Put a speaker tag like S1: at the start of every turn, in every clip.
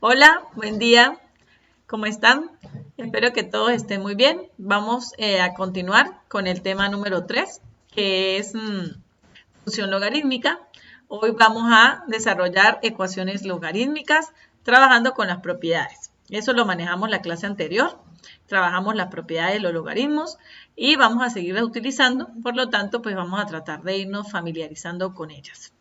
S1: Hola, buen día. ¿Cómo están? Espero que todos estén muy bien. Vamos a continuar con el tema número 3, que es función logarítmica. Hoy vamos a desarrollar ecuaciones logarítmicas trabajando con las propiedades. Eso lo manejamos la clase anterior. Trabajamos las propiedades de los logaritmos y vamos a seguirlas utilizando. Por lo tanto, pues vamos a tratar de irnos familiarizando con ellas.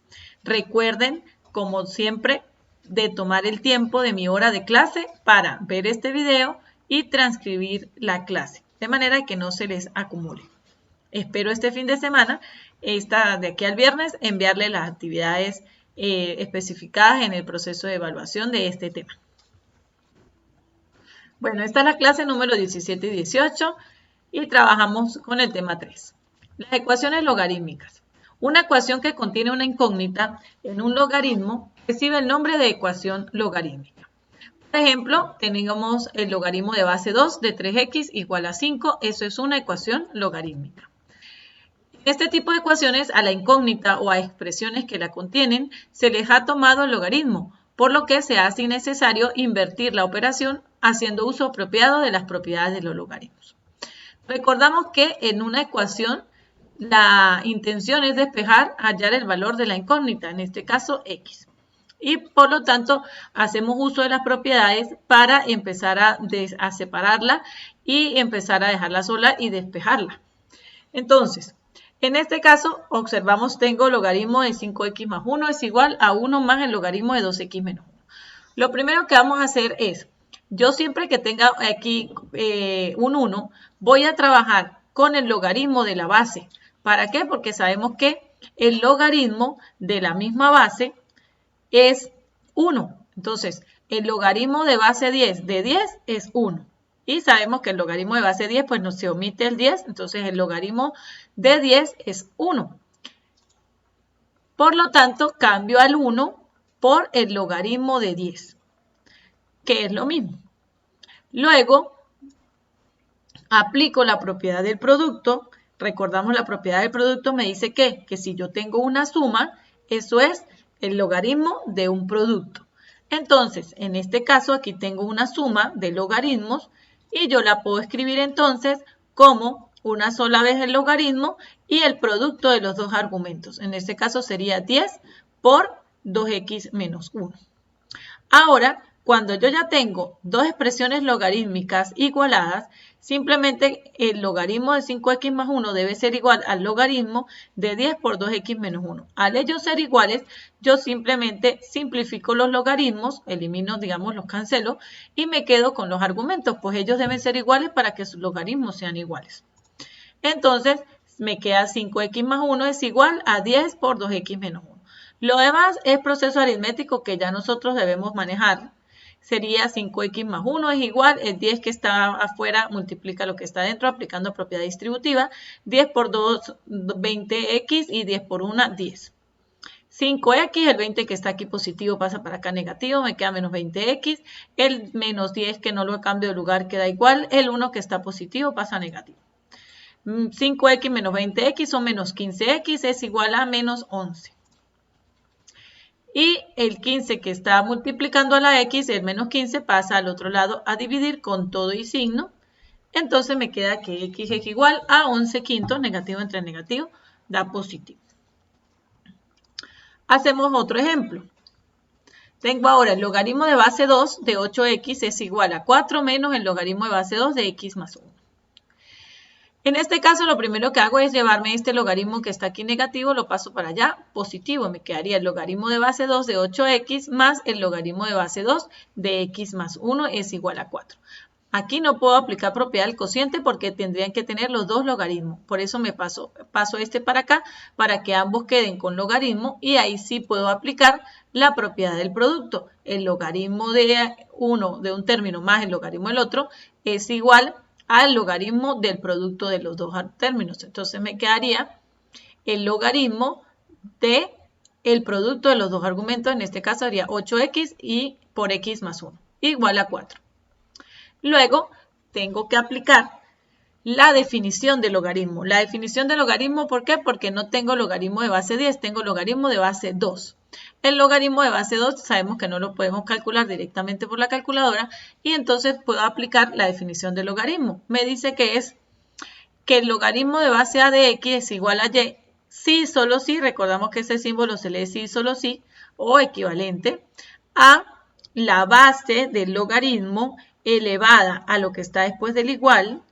S1: Recuerden, como siempre, de tomar el tiempo de mi hora de clase para ver este video y transcribir la clase, de manera que no se les acumule. Espero este fin de semana, de aquí al viernes, enviarle las actividades especificadas en el proceso de evaluación de este tema. Bueno, esta es la clase número 17 y 18 y trabajamos con el tema 3. Las ecuaciones logarítmicas. Una ecuación que contiene una incógnita en un logaritmo recibe el nombre de ecuación logarítmica. Por ejemplo, tenemos el logaritmo de base 2 de 3x igual a 5. Eso es una ecuación logarítmica. En este tipo de ecuaciones, a la incógnita o a expresiones que la contienen, se les ha tomado el logaritmo, por lo que se hace innecesario invertir la operación haciendo uso apropiado de las propiedades de los logaritmos. Recordamos que en una ecuación la intención es despejar, hallar el valor de la incógnita, en este caso x. Y por lo tanto hacemos uso de las propiedades para empezar a separarla y empezar a dejarla sola y despejarla. Entonces, en este caso observamos tengo logaritmo de 5x más 1 es igual a 1 más el logaritmo de 2x menos 1. Lo primero que vamos a hacer es, yo siempre que tenga aquí un 1, voy a trabajar con el logaritmo de la base. ¿Para qué? Porque sabemos que el logaritmo de la misma base es 1. Entonces, el logaritmo de base 10 de 10 es 1. Y sabemos que el logaritmo de base 10, pues no se omite el 10, entonces el logaritmo de 10 es 1. Por lo tanto, cambio al 1 por el logaritmo de 10, que es lo mismo. Luego, aplico la propiedad del producto. Recordamos la propiedad del producto me dice que si yo tengo una suma, eso es el logaritmo de un producto. Entonces, en este caso, aquí tengo una suma de logaritmos y yo la puedo escribir entonces como una sola vez el logaritmo y el producto de los dos argumentos. En este caso sería 10 por 2x menos 1. Ahora, cuando yo ya tengo dos expresiones logarítmicas igualadas, simplemente el logaritmo de 5x más 1 debe ser igual al logaritmo de 10 por 2x menos 1. Al ellos ser iguales, yo simplemente simplifico los logaritmos, elimino, digamos, los cancelo y me quedo con los argumentos, pues ellos deben ser iguales para que sus logaritmos sean iguales. Entonces, me queda 5x más 1 es igual a 10 por 2x menos 1. Lo demás es proceso aritmético que ya nosotros debemos manejar. Sería 5x más 1 es igual, el 10 que está afuera multiplica lo que está dentro aplicando propiedad distributiva. 10 por 2, 20x y 10 por 1, 10. 5x, el 20 que está aquí positivo pasa para acá negativo, me queda menos 20x. El menos 10 que no lo cambio de lugar queda igual, el 1 que está positivo pasa a negativo. 5x menos 20x son menos 15x, es igual a menos 11. Y el 15 que está multiplicando a la x, el menos 15 pasa al otro lado a dividir con todo y signo. Entonces me queda que x es igual a 11 quintos, negativo entre negativo, da positivo. Hacemos otro ejemplo. Tengo ahora el logaritmo de base 2 de 8x es igual a 4 menos el logaritmo de base 2 de x más 1. En este caso, lo primero que hago es llevarme este logaritmo que está aquí negativo, lo paso para allá, positivo. Me quedaría el logaritmo de base 2 de 8x más el logaritmo de base 2 de x más 1 es igual a 4. Aquí no puedo aplicar propiedad del cociente porque tendrían que tener los dos logaritmos. Por eso me paso este para acá para que ambos queden con logaritmo y ahí sí puedo aplicar la propiedad del producto. El logaritmo de uno de un término más el logaritmo del otro es igual al logaritmo del producto de los dos términos. Entonces me quedaría el logaritmo de el producto de los dos argumentos, en este caso sería 8x y por x más 1, igual a 4. Luego tengo que aplicar la definición del logaritmo. La definición del logaritmo, ¿por qué? Porque no tengo logaritmo de base 10, tengo logaritmo de base 2. El logaritmo de base 2 sabemos que no lo podemos calcular directamente por la calculadora y entonces puedo aplicar la definición del logaritmo. Me dice que es que el logaritmo de base A de X es igual a Y, si, solo si, recordamos que ese símbolo se lee si, solo si, o equivalente a la base del logaritmo elevada a lo que está después del igual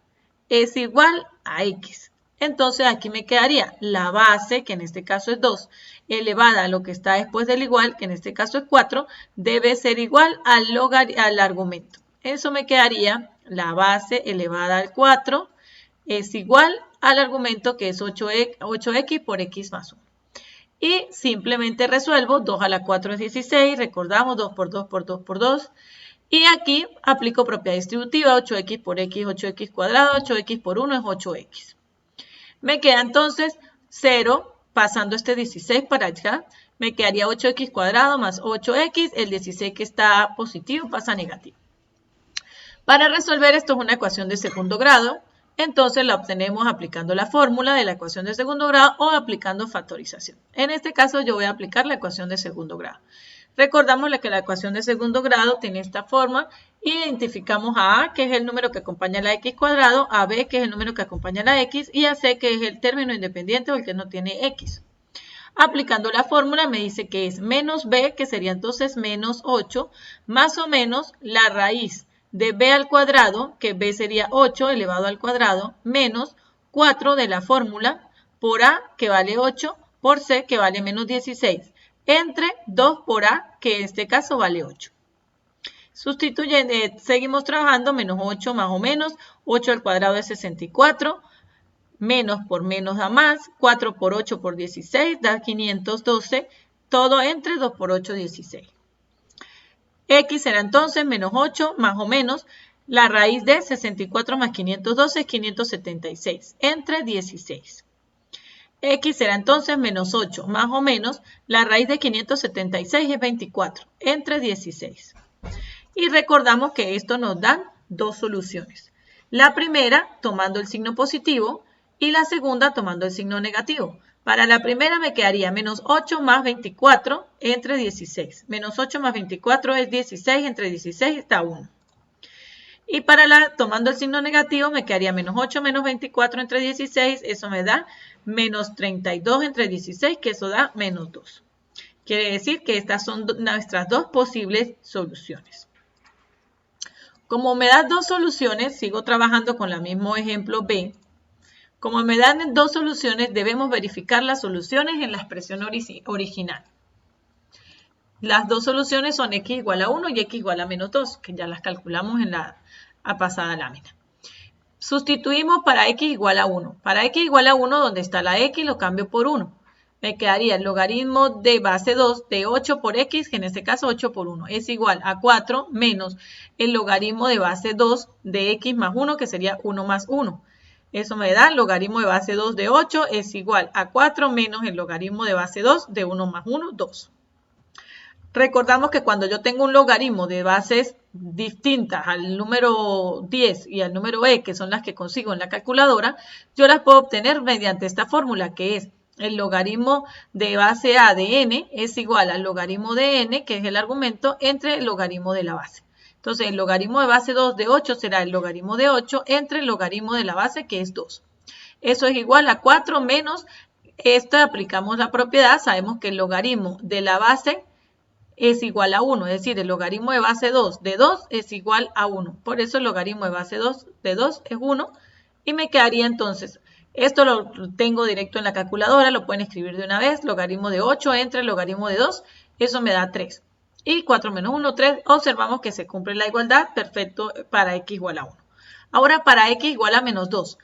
S1: es igual a X. Entonces aquí me quedaría la base, que en este caso es 2, elevada a lo que está después del igual, que en este caso es 4, debe ser igual al argumento. Eso me quedaría la base elevada al 4 es igual al argumento que es 8x por x más 1. Y simplemente resuelvo, 2 a la 4 es 16, recordamos 2 por 2 por 2 por 2. Y aquí aplico propiedad distributiva, 8x por x, 8x cuadrado, 8x por 1 es 8x. Me queda entonces 0, pasando este 16 para allá, me quedaría 8x cuadrado más 8x, el 16 que está positivo pasa a negativo. Para resolver esto es una ecuación de segundo grado, entonces la obtenemos aplicando la fórmula de la ecuación de segundo grado o aplicando factorización. En este caso yo voy a aplicar la ecuación de segundo grado. Recordamos que la ecuación de segundo grado tiene esta forma. Identificamos a A, que es el número que acompaña a la x cuadrado, a B, que es el número que acompaña a la x, y a C, que es el término independiente o el que no tiene x. Aplicando la fórmula me dice que es menos B, que sería entonces menos 8, más o menos la raíz de B al cuadrado, que B sería 8 elevado al cuadrado, menos 4 de la fórmula por A, que vale 8, por C, que vale menos 16. Entre 2 por A, que en este caso vale 8. Sustituyendo, seguimos trabajando, menos 8 más o menos, 8 al cuadrado es 64, menos por menos da más, 4 por 8 por 16 da 512, todo entre 2 por 8, 16. X será entonces menos 8 más o menos, la raíz de 64 más 512 es 576, entre 16. X será entonces menos 8, más o menos, la raíz de 576 es 24, entre 16. Y recordamos que esto nos da dos soluciones. La primera tomando el signo positivo y la segunda tomando el signo negativo. Para la primera me quedaría menos 8 más 24 entre 16. Menos 8 más 24 es 16, entre 16 está 1. Y para tomando el signo negativo, me quedaría menos 8 menos 24 entre 16, eso me da menos 32 entre 16, que eso da menos 2. Quiere decir que estas son nuestras dos posibles soluciones. Como me dan dos soluciones, sigo trabajando con el mismo ejemplo B. Como me dan dos soluciones, debemos verificar las soluciones en la expresión original. Las dos soluciones son x igual a 1 y x igual a menos 2, que ya las calculamos en la pasada lámina. Sustituimos para x igual a 1. Para x igual a 1, donde está la x, lo cambio por 1. Me quedaría el logaritmo de base 2 de 8 por x, que en este caso 8 por 1, es igual a 4 menos el logaritmo de base 2 de x más 1, que sería 1 más 1. Eso me da el logaritmo de base 2 de 8 es igual a 4 menos el logaritmo de base 2 de 1 más 1, 2. Recordamos que cuando yo tengo un logaritmo de bases distintas al número 10 y al número e, que son las que consigo en la calculadora, yo las puedo obtener mediante esta fórmula, que es el logaritmo de base a de n es igual al logaritmo de n, que es el argumento, entre el logaritmo de la base. Entonces, el logaritmo de base 2 de 8 será el logaritmo de 8 entre el logaritmo de la base, que es 2. Eso es igual a 4 menos, esto aplicamos la propiedad, sabemos que el logaritmo de la base es igual a 1, es decir, el logaritmo de base 2 de 2 es igual a 1. Por eso el logaritmo de base 2 de 2 es 1 y me quedaría entonces, esto lo tengo directo en la calculadora, lo pueden escribir de una vez, logaritmo de 8 entre el logaritmo de 2, eso me da 3. Y 4 menos 1, 3, observamos que se cumple la igualdad, perfecto, para x igual a 1. Ahora para x igual a menos 2.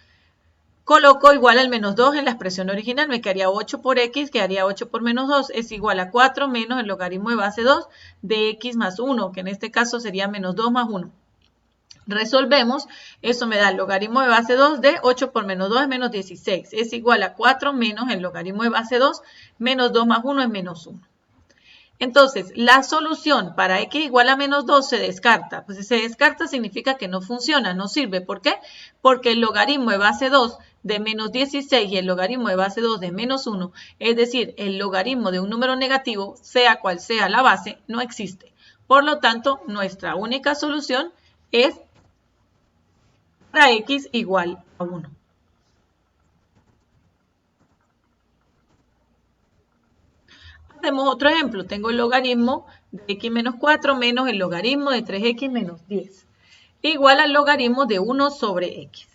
S1: Coloco igual al menos 2 en la expresión original, me quedaría 8 por x, quedaría 8 por menos 2, es igual a 4 menos el logaritmo de base 2 de x más 1, que en este caso sería menos 2 más 1. Resolvemos, eso me da el logaritmo de base 2 de 8 por menos 2 es menos 16, es igual a 4 menos el logaritmo de base 2, menos 2 más 1 es menos 1. Entonces, la solución para x igual a menos 2 se descarta. Pues si se descarta significa que no funciona, no sirve. ¿Por qué? Porque el logaritmo de base 2 de menos 16 y el logaritmo de base 2 de menos 1, es decir, el logaritmo de un número negativo, sea cual sea la base, no existe. Por lo tanto, nuestra única solución es para x igual a 1. Hacemos otro ejemplo. Tengo el logaritmo de x menos 4 menos el logaritmo de 3x menos 10. Igual al logaritmo de 1 sobre x.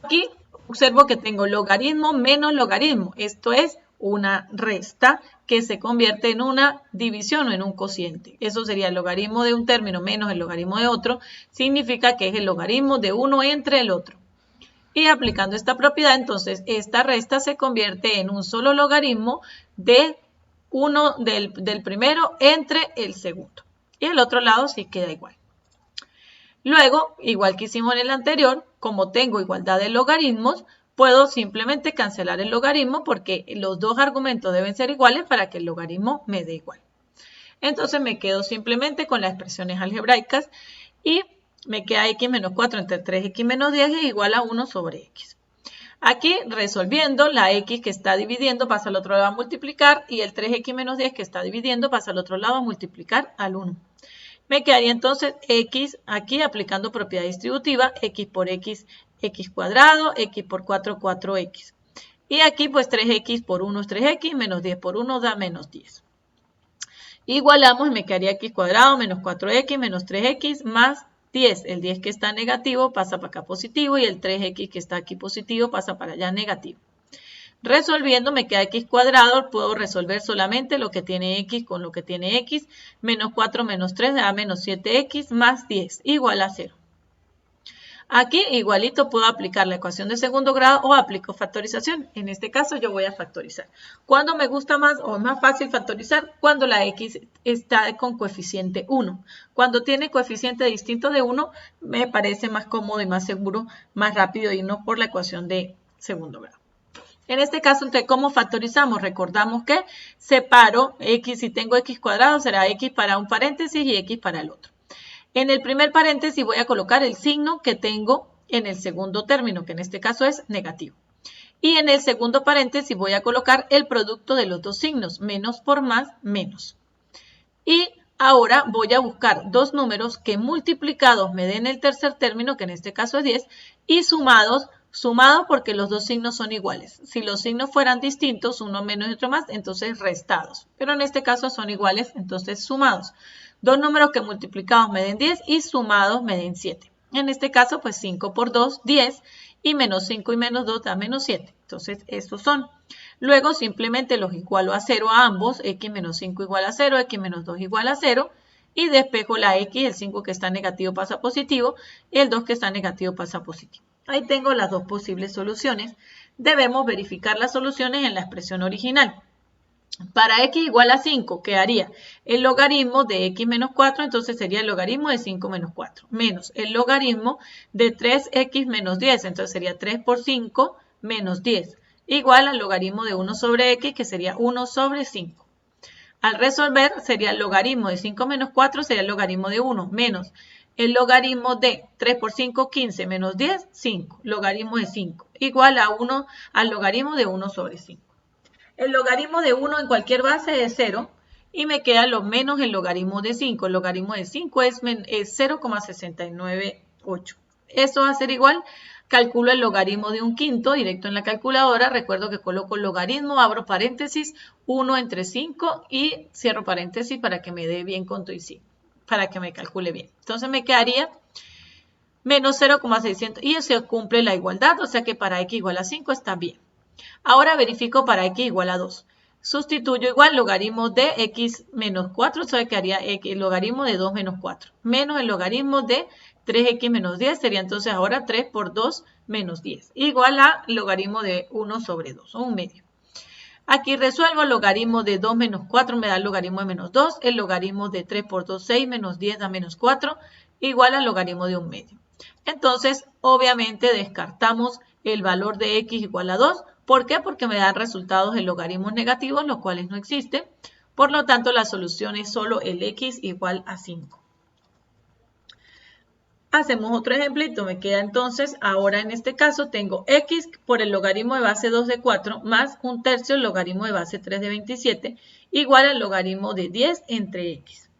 S1: Aquí observo que tengo logaritmo menos logaritmo. Esto es una resta que se convierte en una división o en un cociente. Eso sería el logaritmo de un término menos el logaritmo de otro. Significa que es el logaritmo de uno entre el otro. Y aplicando esta propiedad, entonces, esta resta se convierte en un solo logaritmo de uno del primero entre el segundo. Y el otro lado sí queda igual. Luego, igual que hicimos en el anterior, como tengo igualdad de logaritmos, puedo simplemente cancelar el logaritmo porque los dos argumentos deben ser iguales para que el logaritmo me dé igual. Entonces me quedo simplemente con las expresiones algebraicas y me queda x menos 4 entre 3x menos 10 es igual a 1 sobre x. Aquí resolviendo, la x que está dividiendo pasa al otro lado a multiplicar y el 3x menos 10 que está dividiendo pasa al otro lado a multiplicar al 1. Me quedaría entonces x aquí aplicando propiedad distributiva, x por x, x cuadrado, x por 4, 4x. Y aquí pues 3x por 1 es 3x, menos 10 por 1 da menos 10. Igualamos y me quedaría x cuadrado menos 4x menos 3x más 10. El 10 que está negativo pasa para acá positivo y el 3x que está aquí positivo pasa para allá negativo. Resolviendo me queda x cuadrado, puedo resolver solamente lo que tiene x con lo que tiene x. Menos 4 menos 3 da menos 7x más 10 igual a 0. Aquí igualito puedo aplicar la ecuación de segundo grado o aplico factorización. En este caso yo voy a factorizar. ¿Cuándo me gusta más o es más fácil factorizar? Cuando la x está con coeficiente 1. Cuando tiene coeficiente distinto de 1 me parece más cómodo y más seguro, más rápido irnos por la ecuación de segundo grado. En este caso, entonces, ¿cómo factorizamos? Recordamos que separo x, si tengo x cuadrado será x para un paréntesis y x para el otro. En el primer paréntesis voy a colocar el signo que tengo en el segundo término, que en este caso es negativo. Y en el segundo paréntesis voy a colocar el producto de los dos signos, menos por más, menos. Y ahora voy a buscar dos números que multiplicados me den el tercer término, que en este caso es 10, y sumados porque los dos signos son iguales. Si los signos fueran distintos, uno menos y otro más, entonces restados. Pero en este caso son iguales, entonces sumados. Dos números que multiplicados me den 10 y sumados me den 7. En este caso, pues 5 por 2, 10, y menos 5 y menos 2 da menos 7. Entonces, estos son. Luego, simplemente los igualo a 0 a ambos. X menos 5 igual a 0, x menos 2 igual a 0. Y despejo la x, el 5 que está negativo pasa a positivo, y el 2 que está negativo pasa a positivo. Ahí tengo las dos posibles soluciones. Debemos verificar las soluciones en la expresión original. Para x igual a 5 quedaría el logaritmo de x menos 4, entonces sería el logaritmo de 5 menos 4, menos el logaritmo de 3x menos 10, entonces sería 3 por 5 menos 10, igual al logaritmo de 1 sobre x, que sería 1 sobre 5. Al resolver, sería el logaritmo de 5 menos 4, sería el logaritmo de 1, menos el logaritmo de 3 por 5, 15, menos 10, 5, logaritmo de 5, igual a 1 al logaritmo de 1 sobre 5. El logaritmo de 1 en cualquier base es 0 y me queda lo menos el logaritmo de 5. El logaritmo de 5 es 0,698. Eso va a ser igual. Calculo el logaritmo de un quinto directo en la calculadora. Recuerdo que coloco el logaritmo, abro paréntesis, 1 entre 5 y cierro paréntesis para que me dé bien con todo y sí, para que me calcule bien. Entonces me quedaría menos 0,600 y eso cumple la igualdad, o sea que para x igual a 5 está bien. Ahora verifico para x igual a 2. Sustituyo igual logaritmo de x menos 4, o sea que haría el logaritmo de 2 menos 4, menos el logaritmo de 3x menos 10, sería entonces ahora 3 por 2 menos 10, igual a logaritmo de 1 sobre 2, o un medio. Aquí resuelvo el logaritmo de 2 menos 4, me da el logaritmo de menos 2, el logaritmo de 3 por 2, 6, menos 10 da menos 4, igual al logaritmo de un medio. Entonces, obviamente descartamos el valor de x igual a 2, ¿por qué? Porque me dan resultados en logaritmos negativos, los cuales no existen. Por lo tanto, la solución es solo el x igual a 5. Hacemos otro ejemplito, me queda entonces, ahora en este caso tengo x por el logaritmo de base 2 de 4 más 1/3 el logaritmo de base 3 de 27 igual al logaritmo de 10 entre x.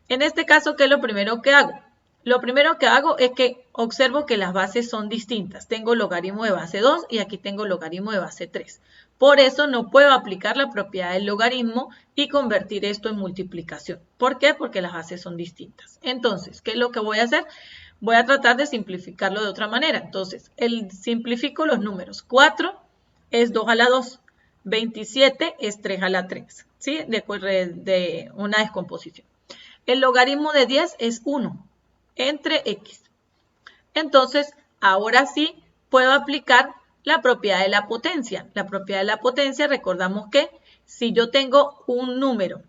S1: En este caso, ¿qué es lo primero que hago? Lo primero que hago es que observo que las bases son distintas. Tengo logaritmo de base 2 y aquí tengo logaritmo de base 3. Por eso no puedo aplicar la propiedad del logaritmo y convertir esto en multiplicación. ¿Por qué? Porque las bases son distintas. Entonces, ¿qué es lo que voy a hacer? Voy a tratar de simplificarlo de otra manera. Entonces, simplifico los números. 4 es 2 a la 2. 27 es 3 a la 3. ¿Sí? De una descomposición. El logaritmo de 10 es 1 entre x. Entonces, ahora sí puedo aplicar la propiedad de la potencia. La propiedad de la potencia, recordamos que si yo tengo un número,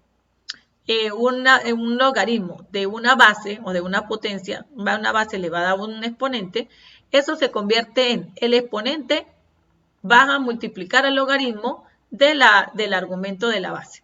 S1: un logaritmo de una base o de una potencia, una base elevada a un exponente, eso se convierte en el exponente va a multiplicar al logaritmo del argumento de la base.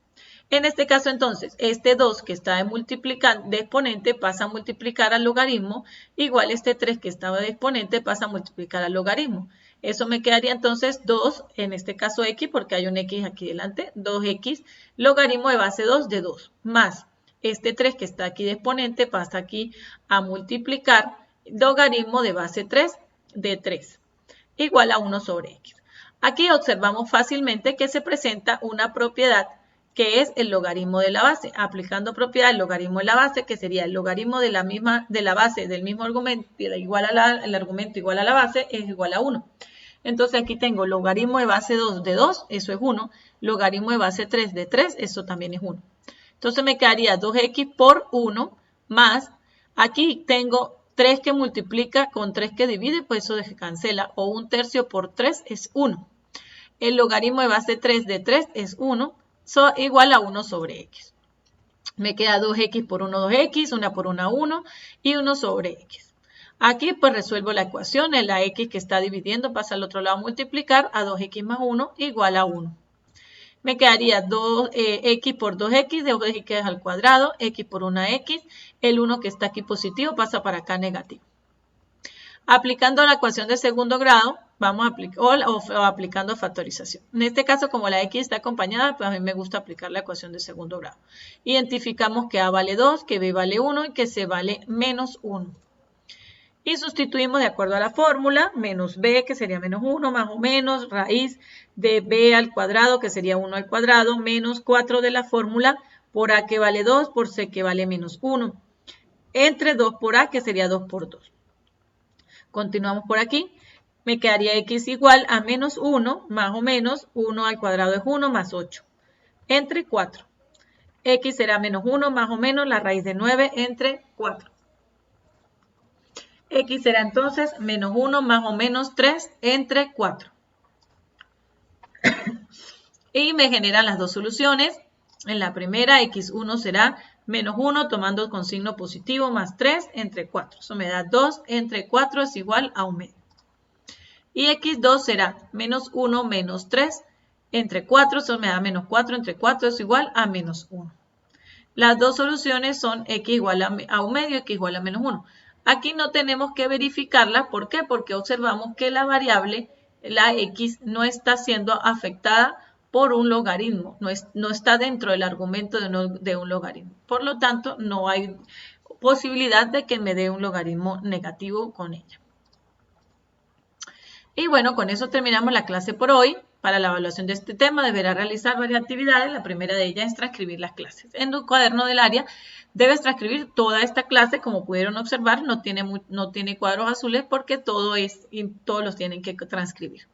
S1: En este caso, entonces, este 2 que está de exponente pasa a multiplicar al logaritmo, igual este 3 que estaba de exponente pasa a multiplicar al logaritmo. Eso me quedaría entonces 2, en este caso x, porque hay un x aquí delante, 2x, logaritmo de base 2 de 2, más este 3 que está aquí de exponente pasa aquí a multiplicar logaritmo de base 3 de 3, igual a 1 sobre x. Aquí observamos fácilmente que se presenta una propiedad que es el logaritmo de la base. Aplicando propiedad del logaritmo de la base, que sería el logaritmo de la base del mismo argumento, el argumento igual a la base, es igual a 1. Entonces aquí tengo logaritmo de base 2 de 2, eso es 1. Logaritmo de base 3 de 3, eso también es 1. Entonces me quedaría 2x por 1 más, aquí tengo 3 que multiplica con 3 que divide, pues eso se cancela, o 1/3 por 3 es 1. El logaritmo de base 3 de 3 es 1, igual a 1 sobre x. Me queda 2x por 1, 2x, 1 por 1, 1 y 1 sobre x. Aquí pues resuelvo la ecuación, la x que está dividiendo pasa al otro lado a multiplicar a 2x más 1 igual a 1. Me quedaría x por 2x, de 2x al cuadrado, x por 1x, el 1 que está aquí positivo pasa para acá negativo. Aplicando la ecuación de segundo grado, vamos a aplicar, o aplicando factorización. En este caso, como la x está acompañada, pues a mí me gusta aplicar la ecuación de segundo grado. Identificamos que a vale 2, que b vale 1 y que c vale menos 1. Y sustituimos de acuerdo a la fórmula, menos b, que sería menos 1, más o menos, raíz de b al cuadrado, que sería 1 al cuadrado, menos 4 de la fórmula, por a que vale 2, por c que vale menos 1. Entre 2 por a, que sería 2 por 2. Continuamos por aquí. Me quedaría x igual a menos 1, más o menos, 1 al cuadrado es 1, más 8, entre 4. X será menos 1, más o menos, la raíz de 9, entre 4. X será entonces menos 1, más o menos, 3, entre 4. Y me generan las dos soluciones. En la primera, x1 será menos 1 tomando con signo positivo más 3 entre 4. Eso me da 2 entre 4 es igual a 1 medio. Y x2 será menos 1 menos 3 entre 4. Eso me da menos 4 entre 4 es igual a menos 1. Las dos soluciones son x igual a 1 medio y x igual a menos 1. Aquí no tenemos que verificarla. ¿Por qué? Porque observamos que la variable, la x, no está siendo afectada por un logaritmo, no está dentro del argumento de un logaritmo. Por lo tanto, no hay posibilidad de que me dé un logaritmo negativo con ella. Y bueno, con eso terminamos la clase por hoy. Para la evaluación de este tema deberás realizar varias actividades. La primera de ellas es transcribir las clases. En tu cuaderno del área debes transcribir toda esta clase. Como pudieron observar, no tiene cuadros azules porque todos los tienen que transcribir.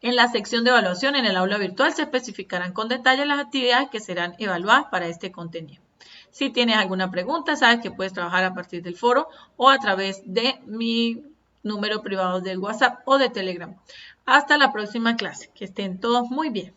S1: En la sección de evaluación en el aula virtual se especificarán con detalle las actividades que serán evaluadas para este contenido. Si tienes alguna pregunta, sabes que puedes trabajar a partir del foro o a través de mi número privado del WhatsApp o de Telegram. Hasta la próxima clase. Que estén todos muy bien.